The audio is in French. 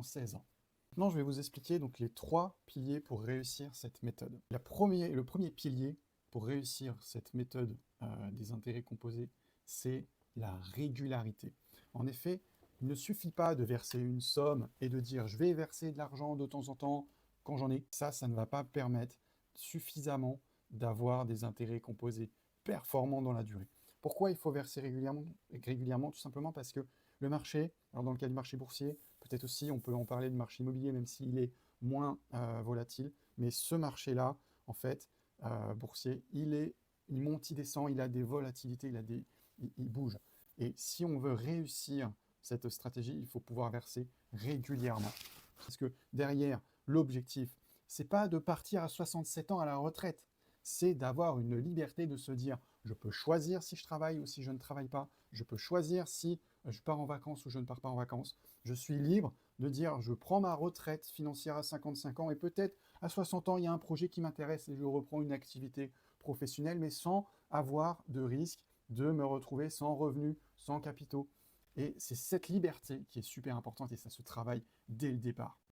en 16 ans. Maintenant, je vais vous expliquer donc les 3 piliers pour réussir cette méthode. Le premier pilier pour réussir cette méthode des intérêts composés, c'est la régularité. En effet, il ne suffit pas de verser une somme et de dire je vais verser de l'argent de temps en temps quand j'en ai. Ça ne va pas permettre suffisamment d'avoir des intérêts composés performants dans la durée. Pourquoi il faut verser régulièrement? Tout simplement parce que le marché, alors dans le cas du marché boursier, peut-être aussi on peut en parler du marché immobilier même s'il est moins volatile, mais ce marché-là, en fait, boursier, il monte, il descend, il a des volatilités, il bouge. Et si on veut réussir cette stratégie, il faut pouvoir verser régulièrement. Parce que derrière, l'objectif, c'est pas de partir à 67 ans à la retraite, c'est d'avoir une liberté de se dire je peux choisir si je travaille ou si je ne travaille pas, je peux choisir si je pars en vacances ou je ne pars pas en vacances. Je suis libre de dire je prends ma retraite financière à 55 ans et peut-être à 60 ans, il y a un projet qui m'intéresse et je reprends une activité professionnelle, mais sans avoir de risque de me retrouver sans revenus, sans capitaux. Et c'est cette liberté qui est super importante et ça se travaille dès le départ.